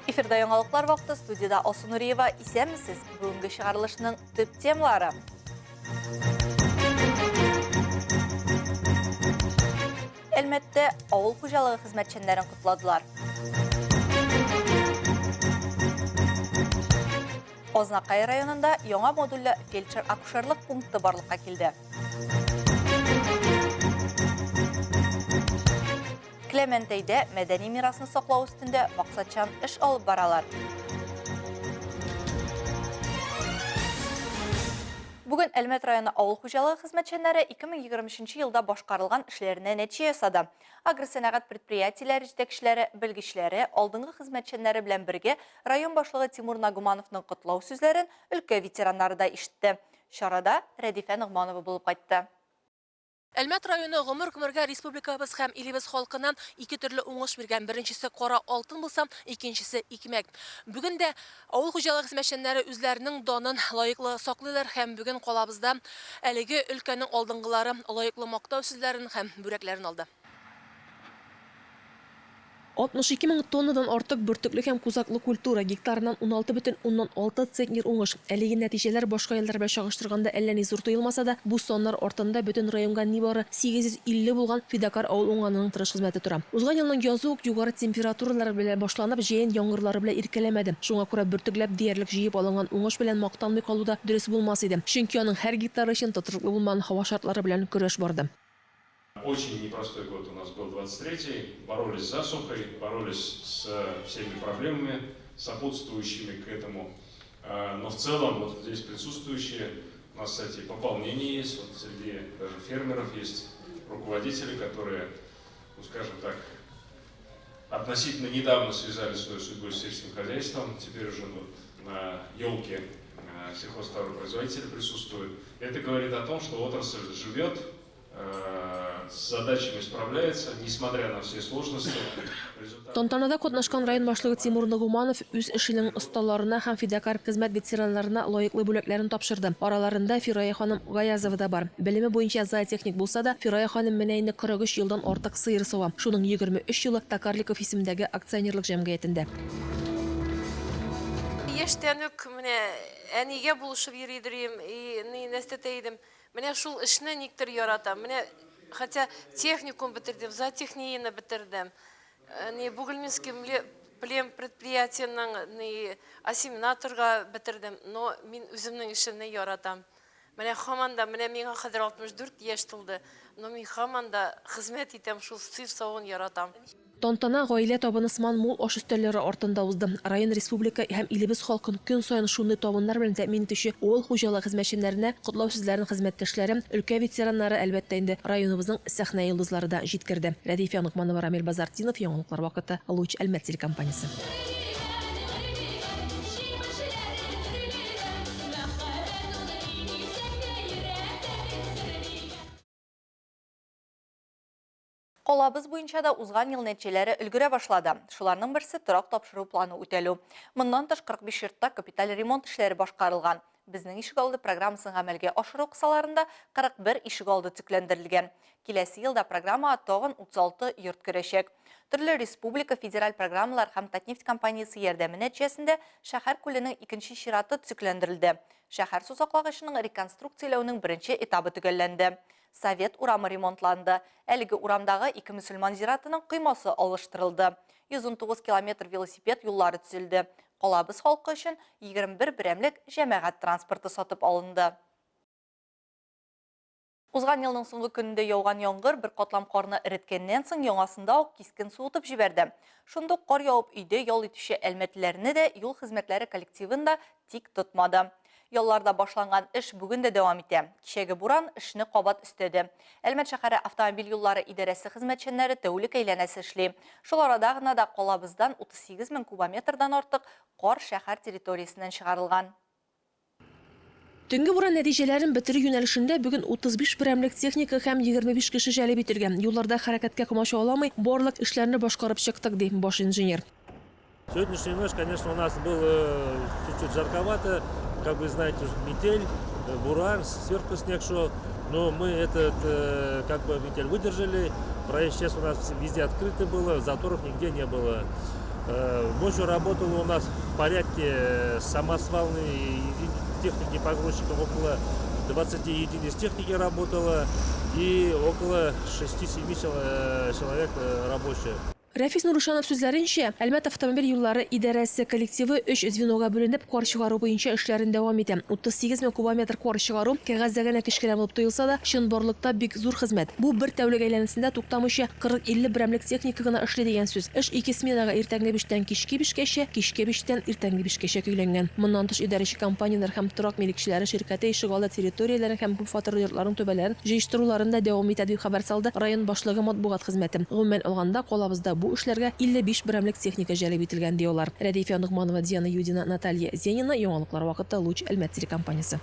Эфирда яңалыклар вакыты, студияда Алсу Нуриева. Исәнмесез? Бүгенге чыгарылышның төп темалары. Әлмәттә авыл хуҗалыгы хезмәтчәннәрен кутладылар. Ознакай районында яңа модульлы фельдшер-акушерлык пункты барлыкка килде. Клементейдә мәдәни мирасны саклау өстендә максатчан эш алып баралар. Бүген Әлмәт районы авыл хуҗалыгы хезмәтчәннәре 2023 елда башкарылган эшләренә нәтиҗә ясады. Агросәнәгать предприятиеләре җитәкчеләре, белгечләре, алдынгы хезмәтчәннәре белән бергә район башлыгы Тимур Нагумановның котлау сүзләрен өлкә ветераннары да ишетте. Чарада Рәдифә Нугманова булып кайтты. Әлмәт районы гомер-гомергә республикабыз һәм илебез халкынан ике төрле уңыш биргән. Беренчесе кара алтын булса, икенчесе икмәк. Бүген дә авыл хуҗалыгы хезмәтчәннәре үзләренең данын лаеклы саклыйлар һәм бүген калабызда әлеге өлкәнең алдынгылары лаеклы мактау сүзләрен һәм бүрәкләрен алды. 62 мең тоннадан артык бөртекле һәм кузаклы культура гектарынан 16,6 центнер уңыш. Әлеге нәтиҗәләр башка еллар белән чагыштырганда әллә ни зур тоелмаса да, бу соннар артында бөтен районга нибары 850 булган фидакар авыл уңганының тырыш хезмәте тора. Узган елның язы ук югары температуралар белән башланып, җәен яңгырлары белән иркәләмәде. Шуңа күрә бөртекләп диярлек җыеп алынган уңыш белән мактанмый калуда дөрес булмас иде. Чөнки аның һәр гектары өчен тотрыклы булмаган һава шартлары белән көрәш барды. Очень непростой год у нас был 23-й. Боролись с засухой, боролись с всеми проблемами, сопутствующими к этому. Но в целом вот здесь присутствующие, у нас, кстати, пополнение есть. Вот среди даже фермеров есть руководители, которые, ну, скажем так, относительно недавно связали свою судьбу с сельским хозяйством. Теперь уже вот на елке сельхозтоваропроизводители присутствуют. Это говорит о том, что отрасль живет, с задачами справляется, несмотря на все сложности. Тантанада катнашкан район башлыгы Тимур Нагуманов үз эшенең осталарына һәм фидакар хезмәт ветераннарына лаеклы бүләкләрен тапшырды. Араларында Фирая ханым Гаязова да бар. Белеме буенча зоотехник булса да, Фирая ханым менә инде 43 елдан артык сыер сава. Шуның 23 елы Токарликов исемендәге акционерлык җәмгыятендә. Яшьтән үк менә әнигә булышып йөридем, нәстәтәйдем. Менә шул эшне никтер яратам. Менә хотя техникум бетердем, зоотехнияны бетердем. Бугульминский плем предприятиенең ассиминаторга бетердем, но мин үземнең эшемне яратам. Менә һаманда, менә миңа хәзер 64 яшь тулды, но мин һаманда хезмәт итәм, шул сыер савын яратам. Тантана гаилә табынысман мул аш өстәлләре артында узды. Район республика һәм илебез халкын көн саен шундый табыннар белән тәэмин итүче авыл хуҗалыгы хезмәтчәннәренә котлау сүзләрен хезмәттәшләре, өлкә ветераннары әлбәттә инде районыбызның сәхнә йолдызлары да җиткерде. Рәдифә Нугманова, Рамил Базартдинов, яңалыклар вакыты, Луч Әлмәт телекомпаниясе. Калабыз буенча да узган ел нәтиҗәләре өлгерә башлады. Шуларның берсе торак тапшыру планы үтәлү. Моннан тыш 45 йортта капиталь ремонт эшләре башкарылган. Безнең ишегалды программасын гамәлгә ашыру кысаларында 41 ишегалды төкләндерелгән. Киләсе елда программага тагын 36 йорт керәчәк. Төрле республика федераль программалар һәм Татнефть компаниясе ярдәме нәтиҗәсендә шәһәр күленең икенче чираты төкләндерелде. Шәһәр су саклагычының реконструкцияләүнең беренче этабы төгәлләнде. Совет урамы ремонтланды. Әлеге урамдагы 2 мөселман зиратының кыймасы алыштырылды. 119 километр велосипед юллары төзелде. Калабыз халкы өчен 21 берәмлек җәмәгать транспорты сатып алынды. Узган елның соңгы көнендә яуган яңгыр бер катлам карны эреткәннән соң яңасында ук кискен суытып җибәрде. Шундук кар явып өйдә ял итүче әлмәтләрне дә юл хезмәтләре коллективында тик тотмады. Ялларда башланган эш бүген дә дәвам итә. Кичәге буран эшне кабат өстәде. Әлмәт шәһәре автомобиль юллары идарәсе хезмәтчәннәре тәүлек әйләнәсе эшли. Шул арада гына да калабыздан 38 мең кубометрдан артык кар шәһәр территориясеннән чыгарылган. Төнге буран нәтиҗәләрен бетерү юнәлешендә бүген 35 берәмлек техника һәм 25 кеше җәлеп ителгән. Юлларда хәрәкәткә комача аламый, барлык эшләрне башкарып чыктык, ди баш инженер. Сегодняшний ночь, конечно, у нас был чуть-чуть жарковато, как вы знаете, метель, буран, сверху снег шел, но мы этот как бы метель выдержали, проезд сейчас у нас везде открыто было, заторов нигде не было. Ночью работало у нас в порядке самосвалной техники погрузчиков около 20 единиц техники работало и около 6-7 человек рабочих. Рәфис Нурушанов сүзләренчә, Әлмәт автомобиль юллары идарәсе коллективы 3 звенога бүленеп кар чыгару буенча эшләрен дәвам итә. 38 мең кубометр кар чыгару кәгазьдә генә кечкенә булып тоелса да, чынбарлыкта бик зур хезмәт. Бу бер тәүлек әйләнәсендә туктамыйча 40-50 берәмлек техника гына эшли дигән сүз. Эш 2 сменага иртәнге 5-тән кичке 5-кәчә, кичке 5-тән иртәнге 5-кәчә көйләнгән. Моннан тыш идарәче компанияләр һәм торак милекчеләре ширкәте ишегалды территорияләрен һәм күп фатирлы йортларның түбәләрен җыештыруларында дәвам итә дип хәбәр салды район башлыгы матбугат хезмәте. Гомумән алганда, колабызда бу эшләргә 55 берәмлек техника җәлеп ителгән диyorlar. Рәдифә Нугманова, Диана Юдина, Наталья Зенина, яңалыклар вакыты Луч Әлмәт телекомпаниясе.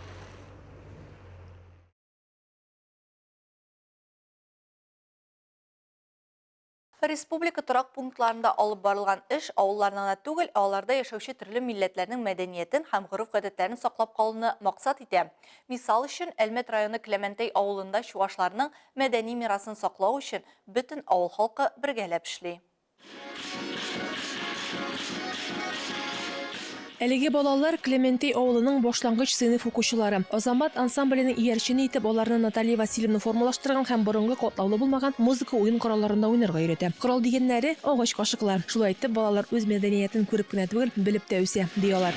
Республика торак пунктларында алып барылган эш авылларына түгел, аларда яшәүче төрле милләтләрнең мәдәниятен һәм гореф-гадәтләрен саклап калуны максат итә. Мисал өчен, Әлмәт районы Клементей авылында чуашларның мәдәни мирасын саклау өчен бөтен авыл халкы бергәләп эшли. Әлеге балалар Клементей авылының башлангыч сыйныф укучылары. Азамат ансамбленең иярчене итеп аларны Наталья Васильевна формалаштырган һәм борынгы катлаулы булмаган музыка уен коралларында уйнарга өйрәтә. Корал дигәннәре агач кашыклар. Шулай итеп балалар үз мәдәниятен күреп кенә түгел, белеп тә үсә, диyorlar.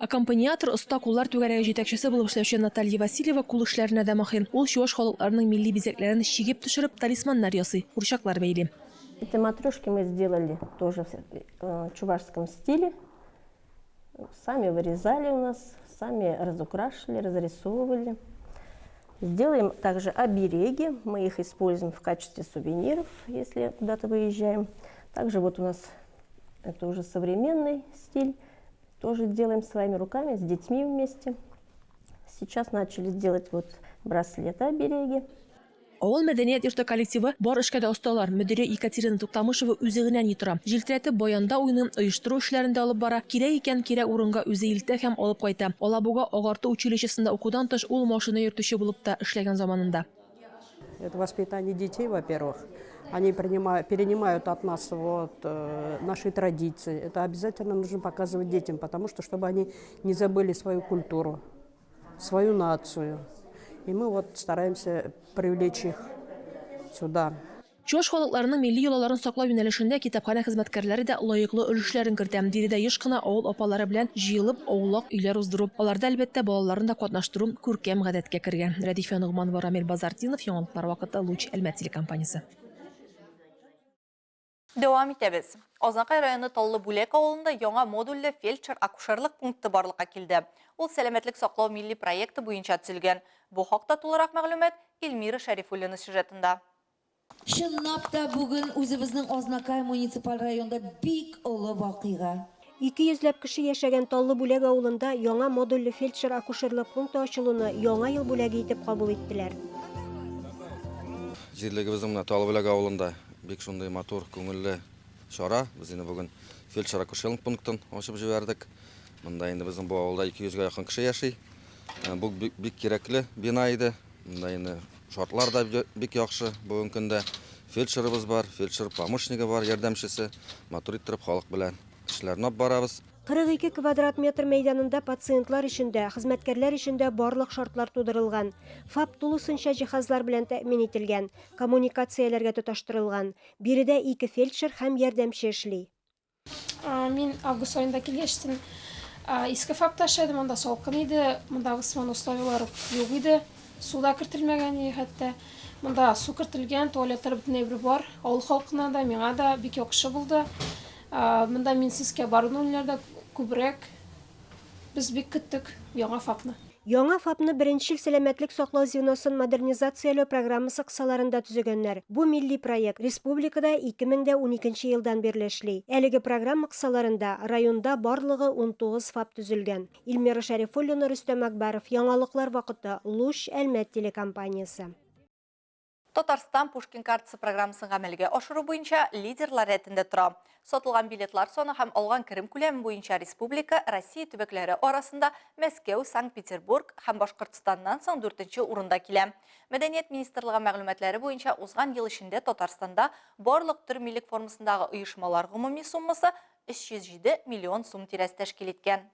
Аккомпаниатор оста куллар түгәрәге җитәкчесе булып эшләүче Наталья Васильева кул эшләренә дә маһир. Ул чуаш халыкларының милли бизәкләрен чигеп төшереп талисманнар ясый, курчаклар бәйли. Эти матрешки мы сделали тоже в чувашском стиле. Сами вырезали у нас, сами разукрашивали, разрисовывали. Сделаем также обереги. Мы их используем в качестве сувениров, если куда-то выезжаем. Также вот у нас это уже современный стиль. Тоже делаем своими руками, с детьми вместе. Сейчас начали делать вот браслеты, обереги. Авыл мәдәният йорты коллективы бар эшкә дә осталар. Мөдире Екатерина Туктамышева үзе генә ни тора. Җилтерәтеп баянда уйнын оештыру эшләрендә алып бара. Кирәк икән кирәк урынга үзе илтә һәм алып кайта. Алабуга агарту училищесында укудан тыш ул машина йөртүче булып та эшләгән заманында. Это воспитание детей, во-первых. Они перенимают от нас вот, наши традиции. Это обязательно нужно показывать детям, потому что, чтобы они не забыли свою культуру, свою нацию. И мы вот стараемся привлечь их сюда. Чуаш халыкларының милли йолаларын саклау юнәлешендә китапханә хезмәткәрләре дә лаеклы өлешләрен кертә. Биредә еш кына авыл апалары белән җыелып, аулак өйләр уздыру. Аларда әлбәттә балаларын да катнаштыру күркәм гадәткә кергән. Рәдифә Нугманова, Рамил Базартдинов, яңалыклар вакыты Луч Әлмәт телекомпаниясе. Дәвам итәбез. Азнакай районы Таллы Бүләк авылында яңа модульле фельдшер-акушерлык пункты барлыкка килде. Ул сәламәтлек саклау милли проекты буенча төзелгән. Бу хакта тулырак мәгълүмат Эльмира Шәрифуллина сюжетында. Чынлап та бүген үзебезнең Азнакай муниципаль районда бик олы вакыйга. 200 кеше яшәгән Таллы Бүләк авылында яңа модульле фельдшер-акушерлык пункты ачылуны яңа ел бүләге итеп кабул иттеләр. Җирлегебезнең Таллы Бүләк авылында бик шундый матур, күңелле чара. Без инде бүген фельдшер-акушерлык пунктын ачып җибәрдек. Монда инде безнең бу авылда 200-га якын кеше яши. Бу бик кирәкле бина иде. Монда инде шартлар да бик яхшы. Бүген көндә фельдшерыбыз бар, фельдшер помощнигы бар, ярдәмчесе. Матур иттереп халык белән эшләрне алып барабыз. 42 квадрат метр мәйданында пациентлар өчендә, хезмәткәрләр өчендә барлык шартлар тудырылган. ФАП тулысынча җиһазлар белән тәэмин ителгән, коммуникацияләргә тоташтырылган. Биредә 2 фельдшер һәм ярдәмче эшли. Мин август айында килгәчтен иске ФАПта эшләдем, анда салкын иде, монда гысман условиялары юк иде, суда кертелмәгән иде хәтта. Монда су кертелгән, туалетлар бөтенләй бар. Авыл халкына да, миңа да бик яхшы булды. Монда медицинскә баруларда күбрәк без бик көттек яңа ФАПны. Яңа ФАПны беренчел сәламәтлек саклау звеносын модернизацияләү программасы кысаларында төзегәннәр. Бу милли проект республикада 2012 елдан бирле эшли. Әлеге программа кысаларында районда барлыгы 19 ФАП төзелгән. Эльмира Шәрифуллина, Рөстәм Акбаров, яңалыклар вакыты Луч Әлмәт телекомпаниясе. Татарстан Пушкин картасы программасын гамәлгә ашыру буенча лидерлар рәтендә тора. Сатылган билетлар саны һәм алган керем күләме буенча республика, Россия төбәкләре арасында Мәскәү, Санкт-Петербург һәм Башкортстаннан соң 4нче урында килә. Мәдәният министрлыгы мәгълүматлары буенча узган ел эчендә Татарстанда барлык төр милек формасындагы оешмалар гомуми суммасы 307 миллион сум тирәсе тәшкил иткән.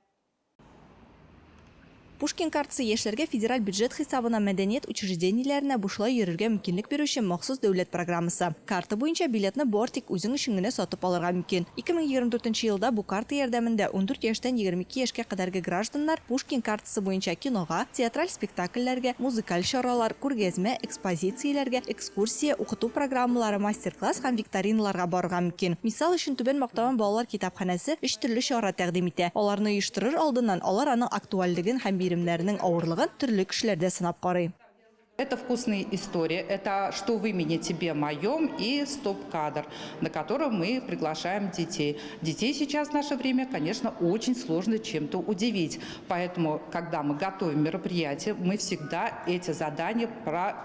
Пушкин картасы яшьләргә федераль бюджет хисабына мәдәният учреждениеләренә бушлай йөрергә мөмкинлек бирүче махсус дәүләт программасы. Карта буенча билетны бортик үзең өчен генә сатып алырга мөмкин. 2024 елда бу карта ярдәмендә 14 яшьтән 22 яшькә кадәрге гражданнар Пушкин картасы буенча кинога, театраль спектакльләргә, музыкаль чаралар, күргәзмә, экспозицияләргә, экскурсия, укыту программалары, мастер-класс һәм викториналарга барырга мөмкин. Мисал өчен Түбән Мактабан балалар китапханәсе 3 төрле чара тәкъдим итә. Аларны оештырыр алдыннан алар аның актуальлеген һәм биремнәренең авырлыгын төрле кешеләрдә сынап карый. Это вкусная история, это «Что в имени тебе моем» и «Стоп-кадр», на котором мы приглашаем детей. Детей сейчас в наше время, конечно, очень сложно чем-то удивить. Поэтому, когда мы готовим мероприятие, мы всегда эти задания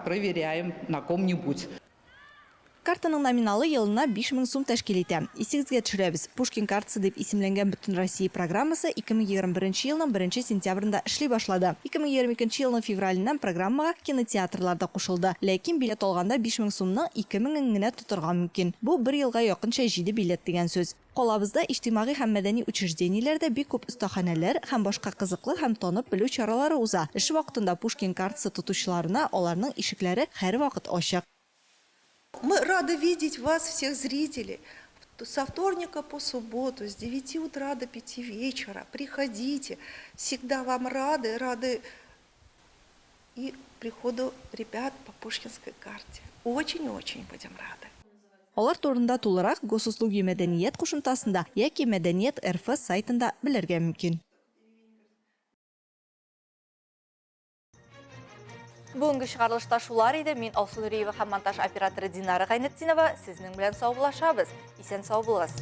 проверяем на ком-нибудь. Картаның номиналы елына 5000 сум тәшкил итә. Исегезгә төшерәбез. Пушкин картасы дип исемләнгән Бөтен Россия программасы 2021 елның 1 сентябрендә эшли башлады. 2022 елның февралендән программага кинотеатрларда кушылды. Ләкин билет алганда 5000 сумның 2000 генә тотырга мөмкин. Бу 1 елга якынча 7 билет дигән сүз. Калабызда иҗтимагый һәм мәдәни учреждениеләрдә бик күп остаханәләр һәм башка кызыклы һәм танып белү чаралары уза. Эш вакытында Пушкин картасы тотучыларына аларның ишекләре һәрвакыт ачык. Мы рады видеть вас, всех зрителей, со вторника по субботу, с 9 утра до 5 вечера. Приходите, всегда вам рады и приходу ребят по Пушкинской карте. Очень-очень будем рады. Алар турында тулырак Госуслуги мәдәният кушымтасында яки Мәдәният РФ сайтында белергә мөмкин. Бүгінгі шығарылышта шулар иде. Мин Алсу Нуриева һәм монтаж операторы Динара Гайнетдинова. Сезнең белән сау булашабыз. Исән сау булыгыз.